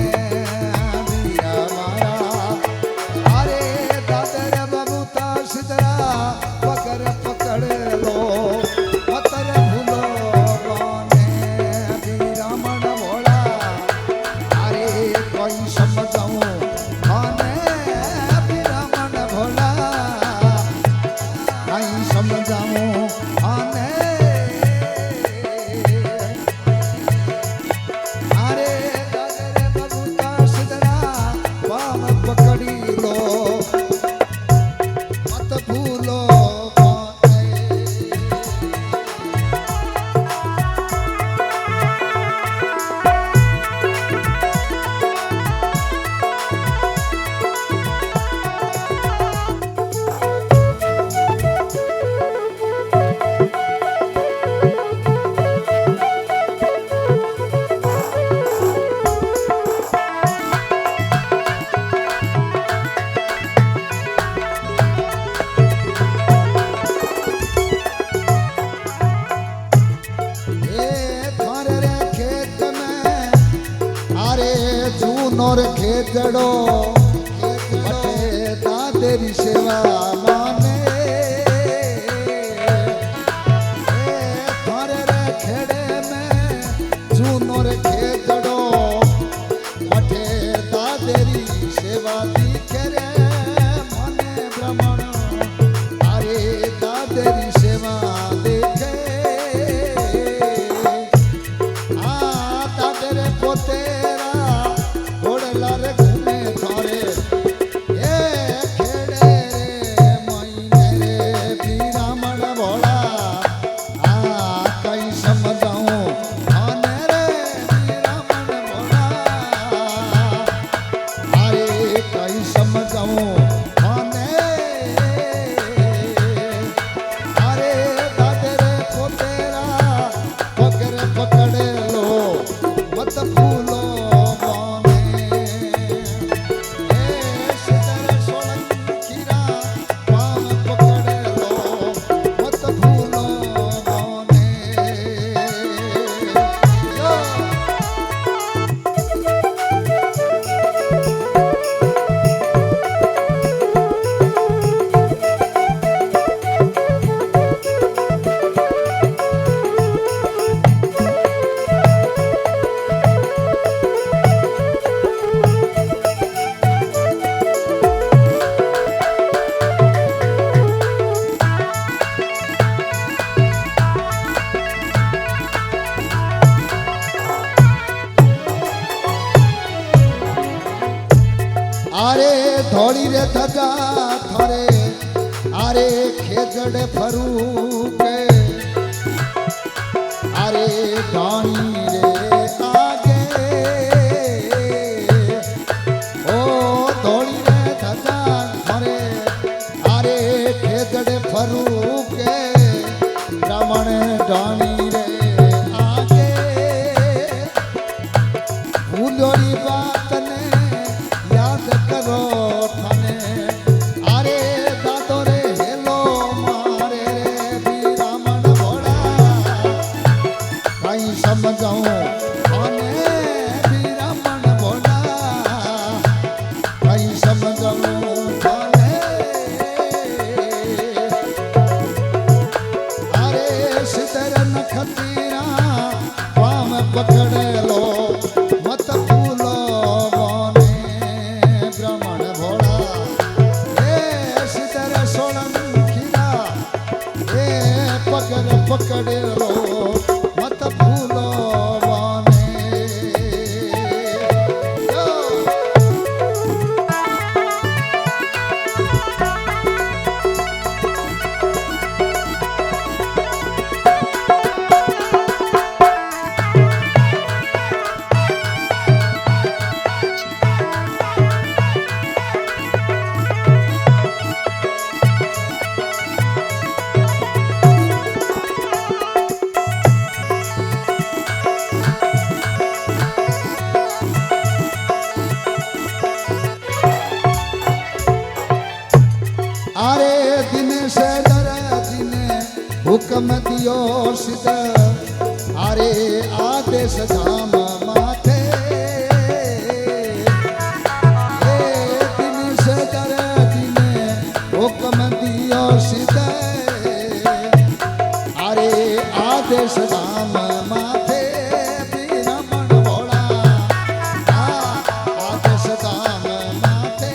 बीरा मारा अरे दादर बबूता सिदरा पकड़ पकड़ लो मत भूलो बोने ब्राह्मण भोला अरे कोई समझाऊं थाने ब्राह्मण भोला कहीं समझाऊं थाने अरे दादर बबूता सिदरा बाम पकड़ी लो मत भूलो बातें। ए थारे रे खेत में अरे जूनोर खेतड़ो बटे दादेरी सेवा माने ए थारे रे खेड़े में जूनोर खेतड़ो बटे दादेरी सेवा दिखे रे मने ब्राह्मण अरे दादेरी सेवा देखे तेरे पोतेरा घोड़ला रे घूमे थारे ये खेड़े रे अरे खेजड़ फरू के अरे डाणी रे आगे ओ धोड़ी रे धजा मरे अरे खेजड़ फरू के ब्राह्मण डाणी रे आगे भूलोरी बात ने याद करो थाने अरे दादो रे हेलो मारे रे ब्राह्मण भोला कहीं समझाऊं आने ब्राह्मण भोला कहीं समझाऊं आने अरे सितर नखतीरा पाम पकड़ लो मत भूलो बोने ब्राह्मण भोला ए सितर सोलंखीरा ए पकड़ लो मत भूलो बोने यो। अरे दिन से दर्जी ने हुक्म दियो सिद्ध अरे आदेश धाम माथे दिन से दर्जी ने हुक्म दियो सिद्ध अरे आदेश धाम माथे ब्राह्मण भोला आदेश धाम माथे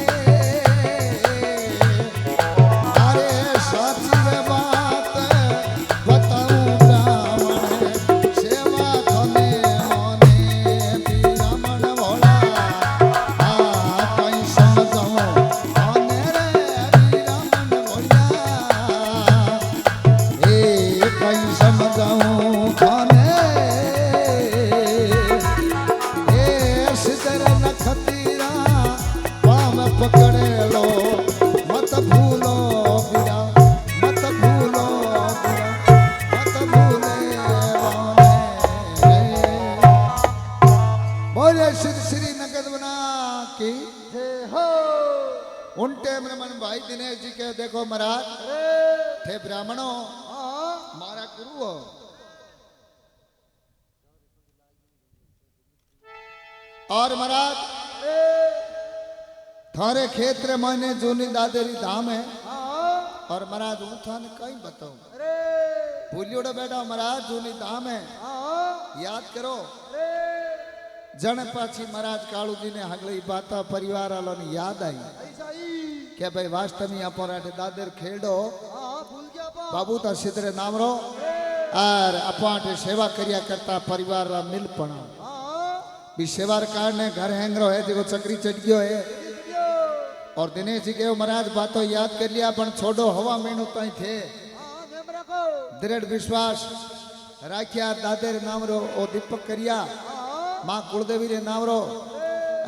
अरे साची रे बात बताऊं ब्राह्मण सेवा थने मोने ब्राह्मण भोला कहीं समझाऊं आने रे ब्राह्मण भोला ए कहीं समझाऊं आने ए सिदर नखतीरा पाम पकड़ लो मत भूलो बिरा मत भूलो बिरा मत भूले बोले श्री नगद बना की जय हो उन टाइम में मन भाई दिनेश जी के देखो महाराज अरे थे ब्राह्मणों हाँ मारा गुरु हो और महाराज थारे क्षेत्र मैंने जूनी दादेरी धाम है हाँ और महाराज हूँ थाने कहीं बताऊं अरे भूलियोड़ो बेटा महाराज जूनी धाम है हाँ याद करो अरे जन पाछी महाराज कालू जी ने हगली बाता परिवार वालों ने याद आई ऐसा ही के भाई वास्तव में अपराठे दादर खेड़ो हाँ भूल गया पा बाबू ता सिद्धरे नाम रो और अपाटे सेवा करिया करता परिवार रा मिल पड़ा हाँ भी सेवार कारण घर हैंगरो है जो चक्री चढ़ गयो है और दिनेश जी के महाराज बातों याद कर लिया पण छोड़ो हवा महीनों ताई थे हाँ नेम रखो दृढ़ विश्वास राखिया दादेर नाम रो ओ दीपक करिया हाँ माँ कुलदेवी रे नाम रो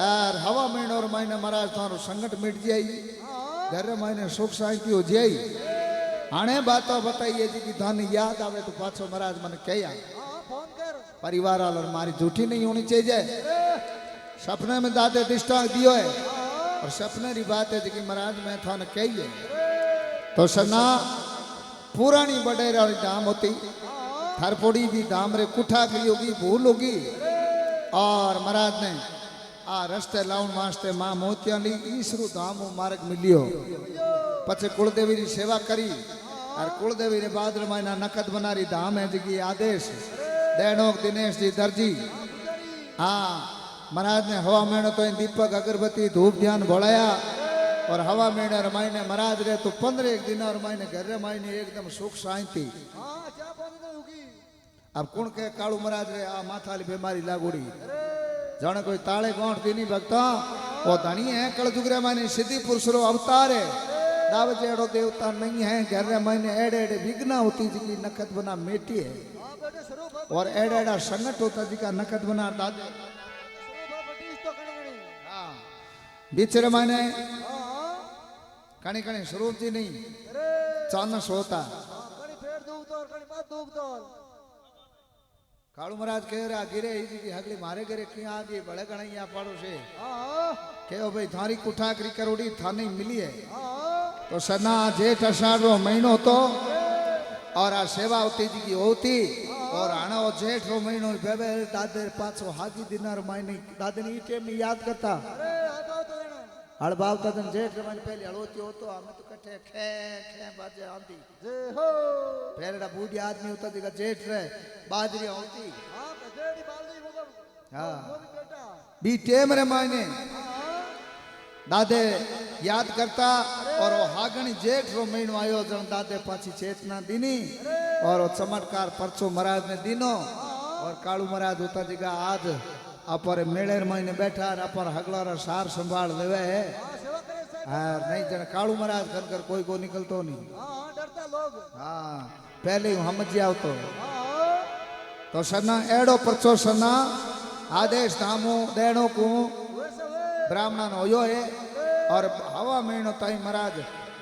और हवा महीनो और महीने महाराज थारो संकट मिट जाई हाँ घर महीने सुख शांति हो जाई हाणे बातों बताइए जी की थाने याद आवे तो पाछो महाराज मन कहिया हाँ फोन कर परिवार वालों मारी झूठी नहीं होनी चाहिए सपने में दादे दृष्टांत दियो है और सपने की बात है जी महाराज मैं थाने कहिए तो सना पुरानी बडेरा वाली धाम होती थरपोड़ी भी धाम रे कुठा गई होगी भूल होगी और महाराज ने आ रस्ते लाउन वास्ते मां मोतिया ली ईसरू धाम मार्ग मिलियो पछे कुलदेवी री सेवा करी और कुलदेवी रे बाद महीना नकद बनारी धाम है जी आदेश दैनोक दिनेश जी दर्जी हाँ महाराज ने हवा महीने तो दीपक अगरबत्ती धूप ध्यान बोलाया और हवा महीने और महीने महाराज रे तो 15 दिन और महीने घर महीने एकदम सुख शांति हाँ क्या पानी तो होगी अब कौन के कालू महाराज रे आ माथाली बीमारी लागोड़ी जाने कोई ताले गांठ दी नहीं भक्ता वो धनी है कल जुगरे मानी सिद्धि पुरुष रो अवतार है दावत एड़ो देवता नहीं है घर रे मैंने एड़े एड़े विघ्न होती जी की नकद बना मेटी है हाँ बेटे स्वरूप है और एड़ा एड़ा संगत होता जी का नकद बना दादे स्वरूप है बटीस तो कणी कणी हाँ बिचरे मैंने हाँ कणी कणी स्वरूप जी नहीं अरे चानस होता कणी फेर दूब तो और कणी मत दूब तो कालू महाराज कह रहा गिरे ही जी की हगली मारे गिरे किया आ गई बड़े गणे यहाँ पाड़ो से हाँ कहो भाई थारी कुठाकरी करोड़ी थाने मिली है हाँ तो सना जेठ अषाढ़ रो महीनो तो और आ सेवा होती जी की होती और आना वो जेठ रो महीनो बेबे दादे पाछो हाजी दिनार मायने दादे ने ईटे में याद करता अरे आता तो रहना हड़बाव तदन जेठ रे मायने पहले हड़ोती हो तो हमें तो कट्ठे खे खे बाजे आंदी जय हो पहले बूढ़ी आदमी होता जी का जेठ रे बाजरी होती हाँ कजेड़ी बालदी वो हाँ वो भी बेटा बी टेम रे मायने हाँ दादे याद करता और वो हागणी जेठ रो महीनो आयो जन दादे पाछी चेतना दीनी और वो चमत्कार परचो महाराज ने दीनो और कालू महाराज होता जी का आज अपर मेले महीने बैठा और अपर हगला रा सार संभाल लेवे है हाँ सेवा करे साहब हाँ नहीं जन कालू महाराज कर कोई को निकलतो नहीं हाँ हाँ डरता लोग हाँ पहले ही हम जी आवतो हाँ तो सना एड़ो परचो सना आदेश धामो देणो को वैसे वे ब्राह्मण होयो है और हवा महीनो ताई महाराज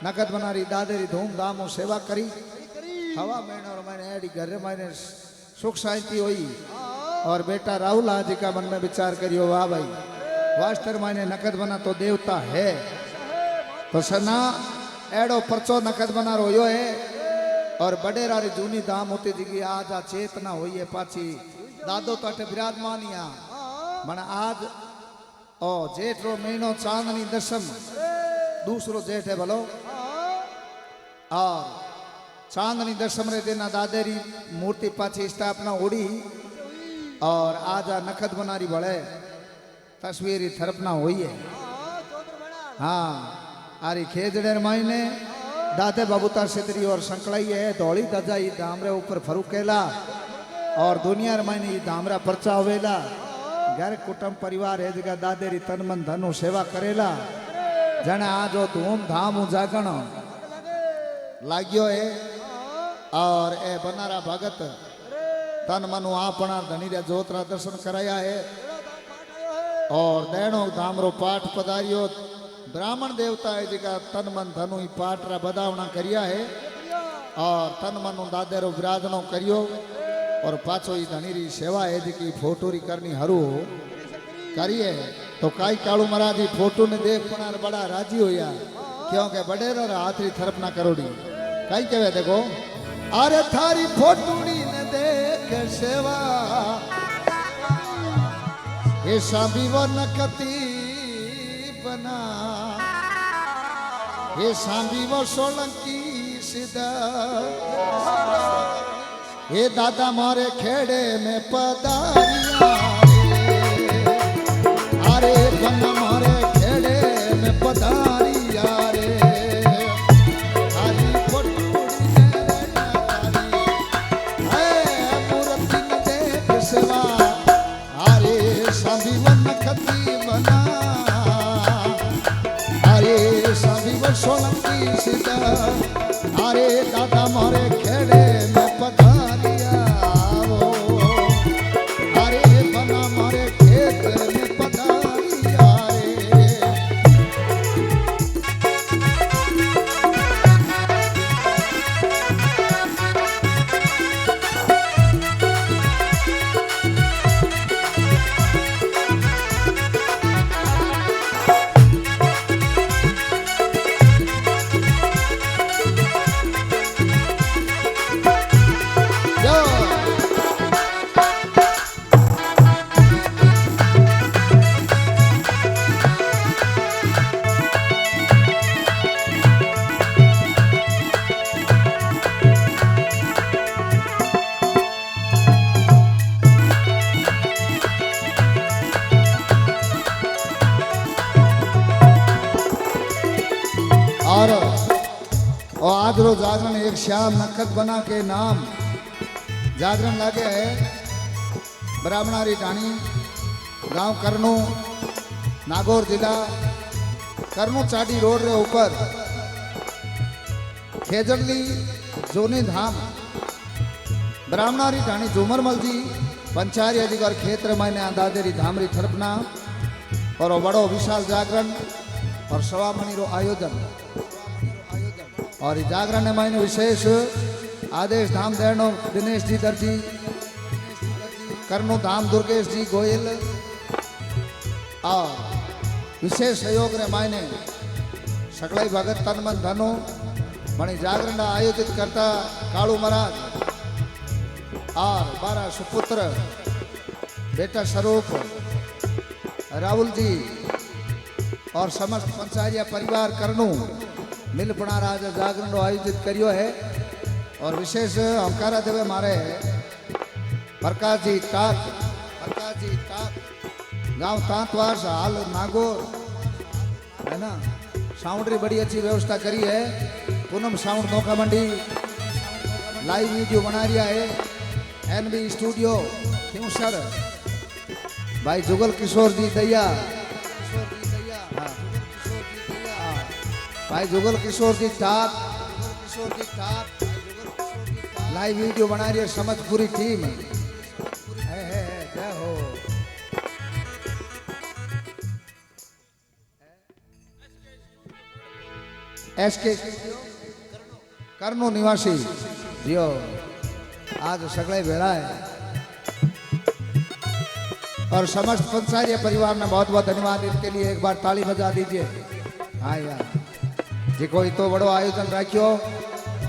नगद बनारी दादेरी धूमधाम सेवा करी करी हवा महीनो और मैंने एडी घर मैंने सुख शांति हुई हाँ और बेटा राहुल आज का मन में विचार करियो वाह भाई वास्तर मैंने नकद बना तो देवता है तो सना एडो परचो नकद बना रोयो है और बड़े रारी जूनी धाम होती जी की आज आ चेतना हुई है पाची दादो तो अटे विराजमानिया मन आज ओ जेठ रो महीनो चांदनी दशम दूसरो जेठ है भलो और चांदनी दशम रे दिन दादेरी मूर्ति पाची स्थापना उड़ी और आज आ नखद बनारी बड़े तस्वीरी थरपना हुई है हाँ चौधर बना हाँ आरी खेजड़े मायने दादे बबूता सिदरी और संकलाई है धौली दजाई दामरे ऊपर फरूकेला और दुनिया मायने ये दामरा परचा होवेला घर कुटुंब परिवार है जगह दादेरी तन मन धनु सेवा करेला जने आज धूम धाम जागण लाग्यो है और ए बनारा भगत तन मनु आपना धनी रे जोतरा दर्शन कराया है और दैणो धामरो पाठ पधारियो ब्राह्मण देवता है जिका तन मन धनु ही पाठ रा बदावना करिया है और तन मनु दादेरो विराजनो करियो और पाछो ही धनी री सेवा है जिकी फोटोरी करनी हरू करिए तो काई कालू महाराज ही फोटो ने देख पनार बड़ा राजी होया क्योंकि बडेरा रा हाथरी थरप ना करोड़ी काई कहवे देखो अरे थारी फोटोड़ी ने देख सेवा ऐसा भी वो नकती बना ऐसा भी वो सोलंकी सीधा ये दादा मारे खेड़े में पदारिया रे अरे बन्ना मारे खेड़े में पदारिया रे थारी फोटोड़ी ने मूर्ति ने देख सेवा अरे सभी वन खती बना अरे सभी वन सोलंकी सीधा अरे दादा मारे खेड़े में पधारिया वो अरे बना मारे खेत में पधारिया रे और आज रो जागरण एक श्याम नखत बना के नाम जागरण लागे है ब्राह्मणारी ढाणी गांव करनू नागौर जिला करनू चाटी रोड रे ऊपर खेजड़ली जोनी धाम ब्राह्मणारी ढाणी झूमरमल जी पंचारी अधिकार क्षेत्र मैंने अंदाजेरी धामरी थरपना और वो बड़ो विशाल जागरण और सवामणि रो आयोजन और जागरण मैंने विशेष आदेश धाम देनो दिनेश जी दर्जी करनु धाम दुर्गेश जी गोयल और विशेष सहयोग रे मायने सकलाई भगत तन मन धनो मणि जागरण आयोजित करता कालू महाराज और 12 सुपुत्र बेटा स्वरूप राहुल जी और समस्त पंचारिया परिवार करनु मिलपणा राज जागरण आयोजित करियो है और विशेष हमकारा देवे मारे प्रकाश जी टाक गांव तांतवास हाल नागौर है ना साउंड री बड़ी अच्छी व्यवस्था करी है पूनम साउंड नौका मंडी लाइव वीडियो बना रिया है एनबी स्टूडियो क्यों सर भाई जुगल किशोर जी दैया हाँ। भाई जुगल किशोर जी टाप लाइव वीडियो बना रही है समझ पूरी टीम है क्या हो एसके करनो निवासी जियो आज सगले भेड़ा है और समस्त पंचारिया परिवार ने बहुत बहुत धन्यवाद इसके लिए एक बार ताली बजा दीजिए। हाँ यार जी कोई तो बड़ो आयोजन रखियो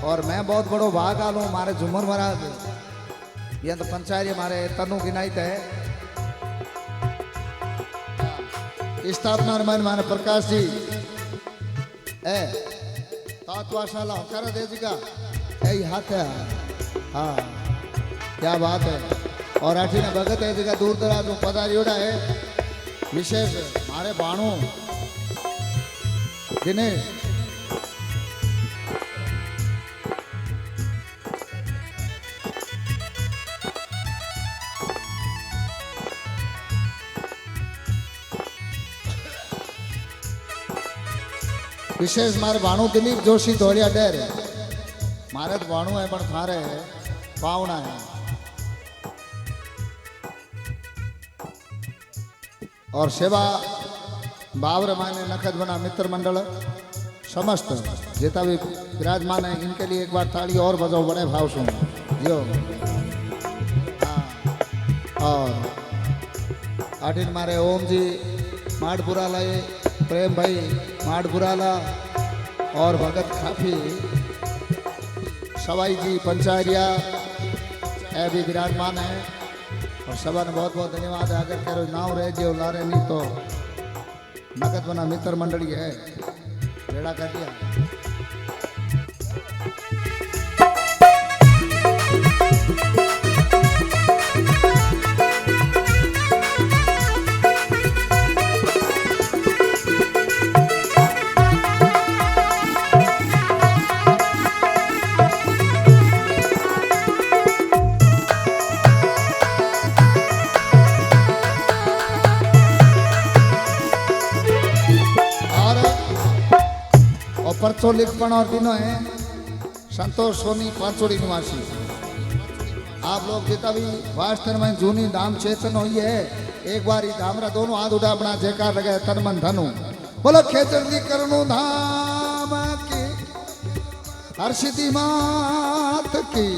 और मैं बहुत बड़ो भाग आलू मारे झूमर महाराज ये तो पंचायत मारे तनु गिनाइत है स्थापना मन माने प्रकाश जी ए तातवाशाला कर दे जी का यही हाथ है। हाँ क्या बात है और आठी ने भगत है जगह दूर दराज पधारियोड़ा है विशेष मारे बाणु दिनेश विशेष मारे भाणु दिलीप जोशी धोलिया डेर मारे तो भाणु है पर थारे पावना है और सेवा बावर माने नखद बना मित्र मंडल समस्त जितना भी विराजमान है इनके लिए एक बार ताली और बजाओ बड़े भाव सुन जो और आठिन मारे ओम जी माडपुरा लाए प्रेम भाई माडपुराला और भगत खाफी सवाई जी पंचारिया ए भी विराजमान है और सभा ने बहुत बहुत धन्यवाद है। अगर करो नाव रह जो लारे नहीं तो नगद बना मित्र मंडली है बेड़ा कर दिया। परचो लिखपण और दिनों है संतोष सोनी पांचोड़ी निवासी आप लोग जितना भी वास्तव में जूनी धाम चेतन हुई है एक बार ही धामरा दोनों हाथ उठा अपना जयकार लगे तन मन धनु बोलो खेचरली करनु धाम की हर्षिति मात की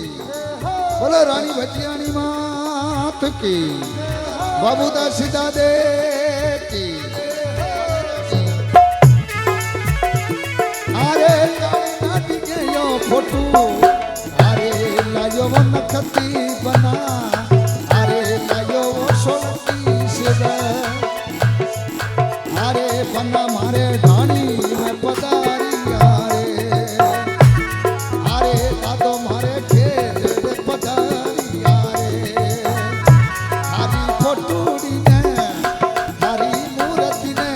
बोलो रानी भटियानी मात की बाबूदा सीता दे की फोटू अरे लायो वो नखती बना अरे लायो वो सोलती सिदा अरे बना मारे ढाणी में पधारी अरे दादो मारे खेल पधारी हरी फोटूड़ी ने हरी मूर्ति ने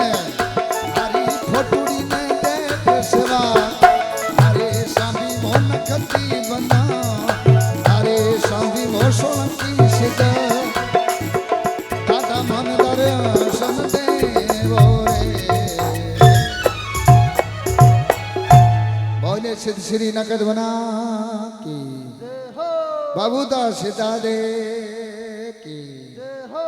हरी फोटूड़ी ने देख सेवा श्री नकद बना की जय हो बाबूदास दादे की। जय हो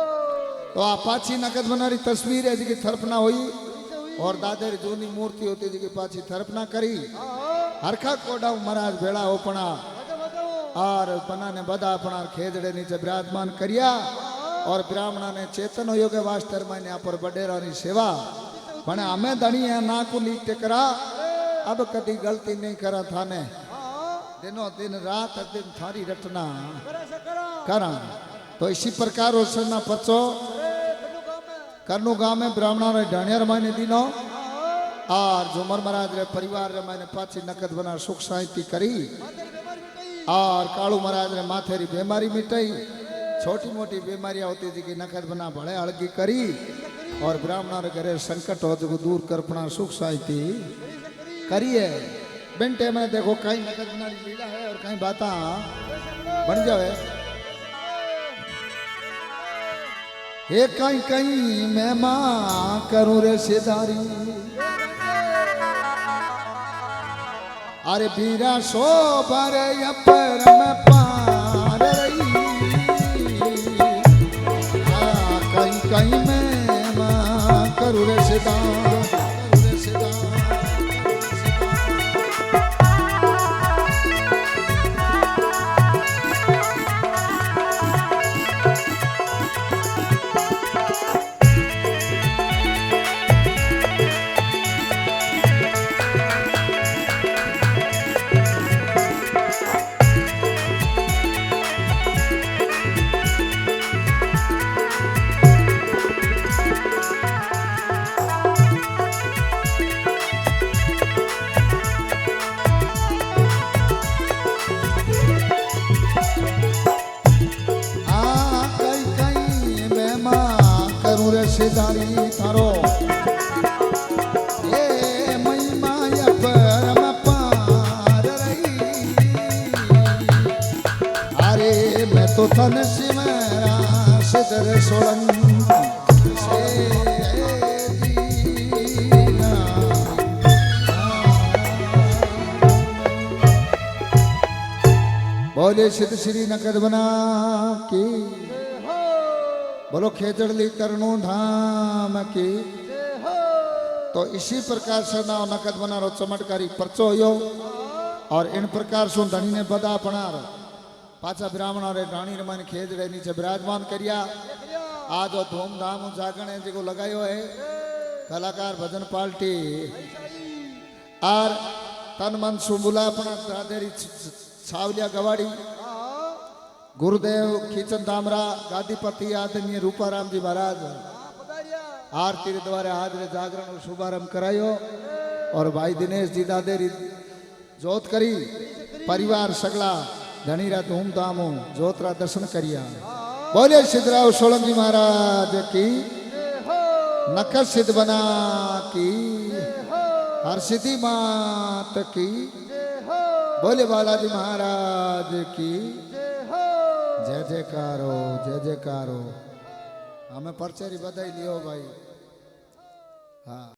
तो आ पाची नकद बनारी तस्वीर है जी थरपना हुई कैसे हुई और दादर जूनी मूर्ति होती जी पाची थरपना करी हाँ हरखा कोडा महाराज भेड़ा ओपना बताओ बताओ और बना ने बदा अपना खेजड़े नीचे विराजमान करिया और ब्राह्मणा ने चेतन हो के वास्तर में यहाँ पर बडेरा री सेवा पण हमें दणी है ना को लीट करा अब कभी गलती नहीं करा थाने हाँ दिनों दिन रात दिन थारी रटना करा से करा करा। तो इसी प्रकार उसना पचो अरे कनु काम में करनु गांव में ब्राह्मणों ने ढाणियर मायने दिनो हाँ और झुमर महाराज रे परिवार रे मैंने पाची नकद बना सुख शांति करी मातर बीमार मिटाई और कालू महाराज रे माथे री बीमारी मिटाई छोटी मोटी बीमारियां होती थी कि नकद बना बड़े हड़की करी और ब्राह्मणों रे घरे संकट हो जो दूर करपना सुख शांति करिए बिनटे में देखो कहीं नकद बना री लीला है और कहीं बाता बन जावे हे कहीं कहीं मैं मां करूं रे सिदारी अरे बीरा सो भरे अपर में पार रही कहीं कहीं मैं मां करूं रे सिदारी सिदारी तारो ये महिमा परम पार रही अरे मैं तो थन सिमरा सिदर सोलंकी से जीना बोले सिद्ध श्री नकद बना की बोलो खेजड़ली करनू धाम की। तो इसी प्रकार से ना नकद बना रो चमत्कारी परचो यो और इन प्रकार से धनी ने बदा अपनार पाचा ब्राह्मण रे रानी रमन खेजड़े नीचे विराजमान करिया आज वो धूमधाम जागरण है जो लगायो है कलाकार भजन पार्टी और तन मन सुबुला अपना दादेरी छावलिया गवाड़ी गुरुदेव खीचन धामरा गादीपति आदरणीय रूपाराम जी महाराज आरती द्वारा हाजरे जागरण और शुभारंभ करायो और भाई दिनेश जी दादेरी जोत करी परिवार सगला धनीरा धूमधाम जोतरा दर्शन करिया। बोले सिद्धराव सोलंकी महाराज की नखर सिद्ध बना की हर सिद्धि मात की। बोले बालाजी महाराज की जय जयकारो हमें परचेरी बधाई लियो भाई। हाँ।